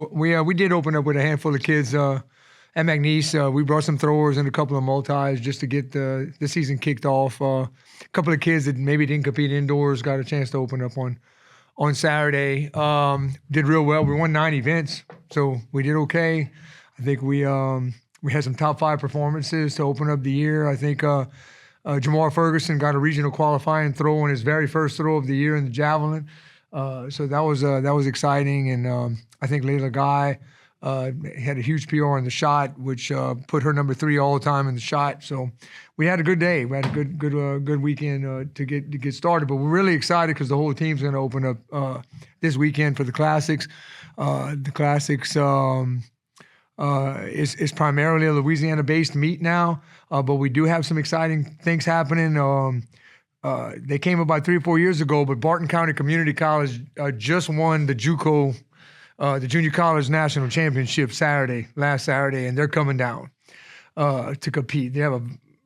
We did open up with a handful of kids at McNeese. We brought some throwers and a couple of multis just to get the season kicked off. A couple of kids that maybe didn't compete indoors got a chance to open up on Saturday. Did real well. We won 9 events, so we did okay. I think we had some top 5 performances to open up the year. I think Jamar Ferguson got a regional qualifying throw on his very first throw of the year in the javelin. So that was exciting, and I think Layla Guy had a huge PR in the shot, which put her number 3 all the time in the shot. So we had a good day. We had a good weekend to get started. But we're really excited because the whole team's going to open up this weekend for the Classics. The Classics is primarily a Louisiana-based meet now, but we do have some exciting things happening. They came about 3 or 4 years ago, but Barton County Community College just won the JUCO, the Junior College National Championship last Saturday, and they're coming down to compete. They have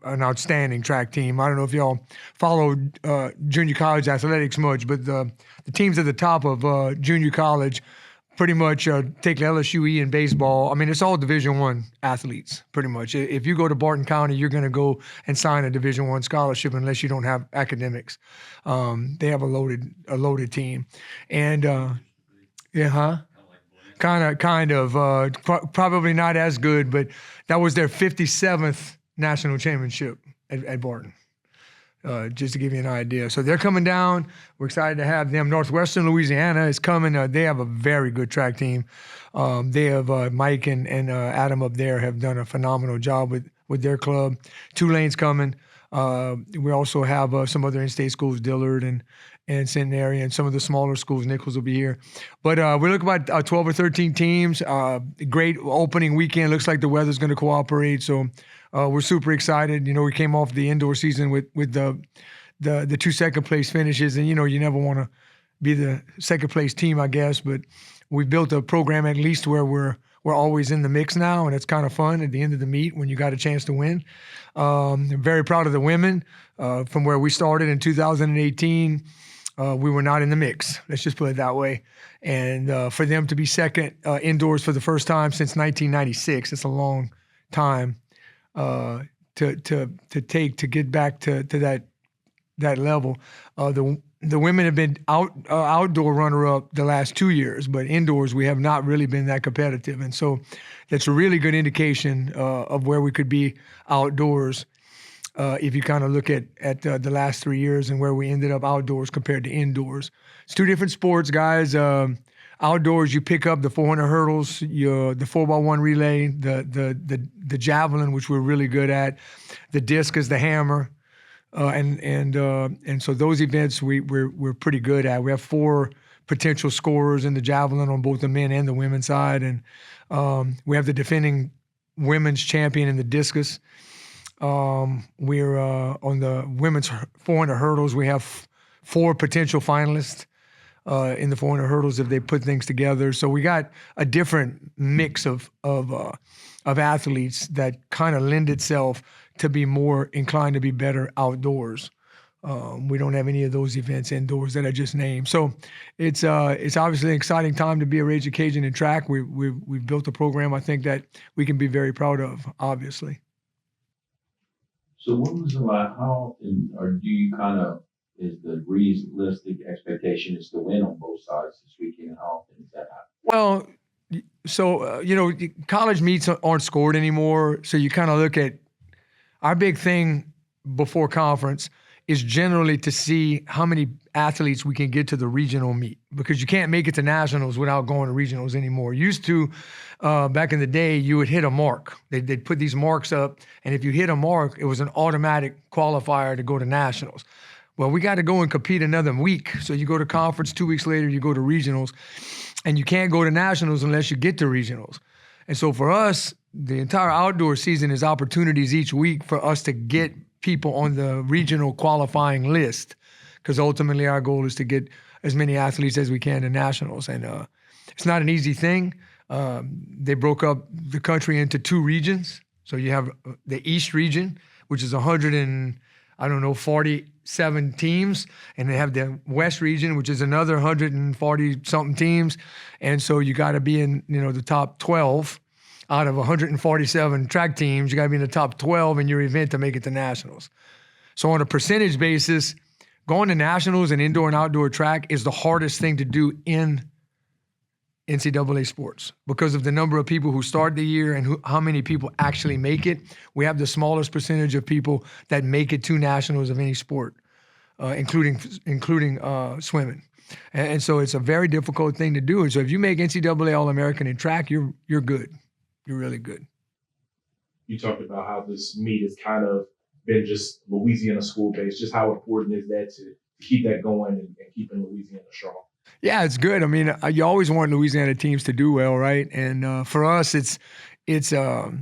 an outstanding track team. I don't know if y'all follow junior college athletics much, but the teams at the top of junior college pretty much take the LSUE in baseball. I mean, it's all Division I athletes, pretty much. If you go to Barton County, you're going to go and sign a Division I scholarship unless you don't have academics. They have a loaded team, and yeah, huh? Kind of. Probably not as good, but that was their 57th national championship at Barton. Just to give you an idea. So they're coming down. We're excited to have them. Northwestern Louisiana is coming. They have a very good track team. They have Mike and Adam up there have done a phenomenal job with their club. Tulane's coming. We also have some other in-state schools, Dillard and Centenary, and some of the smaller schools. Nichols will be here. But we're looking about 12 or 13 teams. Great opening weekend. Looks like the weather's going to cooperate. So we're super excited. You know, we came off the indoor season with the 2 second place finishes, and you know you never want to be the second place team, I guess. But we built a program at least where we're always in the mix now, and it's kind of fun at the end of the meet when you got a chance to win. I'm very proud of the women. From where we started in 2018, we were not in the mix. Let's just put it that way. And for them to be second indoors for the first time since 1996, it's a long time to get back to that level. The women have been outdoor runner-up the last 2 years, but indoors we have not really been that competitive. And so that's a really good indication of where we could be outdoors if you kind of look at the last 3 years and where we ended up outdoors compared to indoors. It's 2 different sports, guys. Outdoors, you pick up the 400 hurdles, the 4x1 relay, the javelin, which we're really good at, the discus, the hammer. And so those events we're pretty good at. We have 4 potential scorers in the javelin on both the men and the women's side, and we have the defending women's champion in the discus. We're on the women's 400 hurdles. We have 4 potential finalists in the 400 hurdles if they put things together. So we got a different mix of athletes that kind of lend itself to be more inclined to be better outdoors. We don't have any of those events indoors that I just named. So it's obviously an exciting time to be a Rage Cajun in track. We've built a program I think that we can be very proud of, obviously. So when was the last, how often, or do you kind of, is the realistic expectation is to win on both sides this weekend? How often does that happen? Well, so, college meets aren't scored anymore. So you kind of look at our big thing before conference is generally to see how many athletes we can get to the regional meet, because you can't make it to nationals without going to regionals anymore. Used to, back in the day, you would hit a mark. They'd put these marks up, and if you hit a mark, it was an automatic qualifier to go to nationals. Well, we got to go and compete another week. So you go to conference, 2 weeks later, you go to regionals, and you can't go to nationals unless you get to regionals. And so for us, the entire outdoor season is opportunities each week for us to get people on the regional qualifying list, because ultimately our goal is to get as many athletes as we can to nationals. And it's not an easy thing. They broke up the country into 2 regions. So you have the East region, which is I don't know, 47 teams, and they have the West region, which is another 140 something teams. And so you got to be in, the top 12 out of 147 track teams. You got to be in the top 12 in your event to make it to nationals. So on a percentage basis, going to nationals in indoor and outdoor track is the hardest thing to do in NCAA sports because of the number of people who start the year and how many people actually make it. We have the smallest percentage of people that make it to nationals of any sport, including swimming. And so it's a very difficult thing to do. And so if you make NCAA All-American in track, you're good. You're really good. You talked about how this meet has kind of been just Louisiana school-based. Just how important is that to keep that going and keeping Louisiana strong? Yeah, it's good. I mean, you always want Louisiana teams to do well, right? And for us, it's a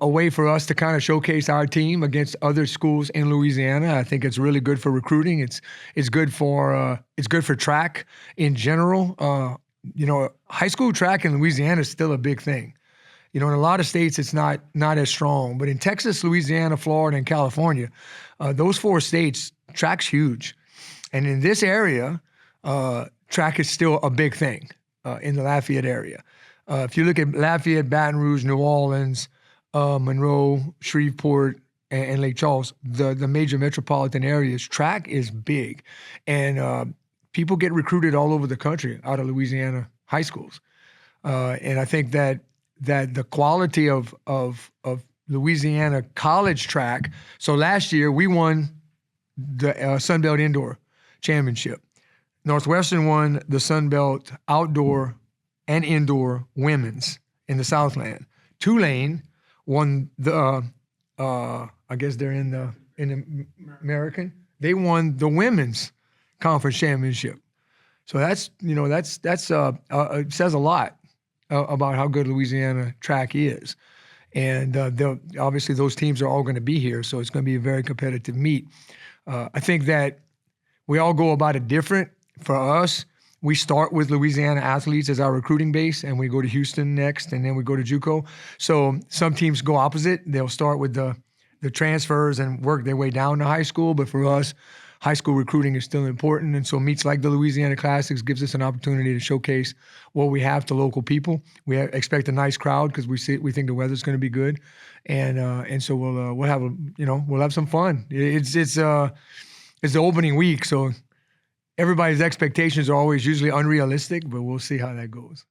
way for us to kind of showcase our team against other schools in Louisiana. I think it's really good for recruiting. It's good for track in general. High school track in Louisiana is still a big thing. In a lot of states, it's not as strong. But in Texas, Louisiana, Florida, and California, those 4 states, track's huge. And in this area, track is still a big thing in the Lafayette area. If you look at Lafayette, Baton Rouge, New Orleans, Monroe, Shreveport, and Lake Charles, the major metropolitan areas, track is big. And people get recruited all over the country out of Louisiana high schools. And I think that the quality of Louisiana college track. So last year we won the Sunbelt Indoor Championship. Northwestern won the Sunbelt Outdoor and Indoor Women's in the Southland. Tulane won the I guess they're in the American. They won the Women's Conference Championship. So that's it says a lot about how good Louisiana track is. And obviously those teams are all going to be here, so it's going to be a very competitive meet. I think that we all go about it different. For us, we start with Louisiana athletes as our recruiting base, and we go to Houston next, and then we go to JUCO. So some teams go opposite. They'll start with the transfers and work their way down to high school. But for us, high school recruiting is still important. And so meets like the Louisiana Classics gives us an opportunity to showcase what we have to local people. We expect a nice crowd because we think the weather's going to be good. And so we'll have some fun. It's the opening week, so everybody's expectations are always usually unrealistic, but we'll see how that goes.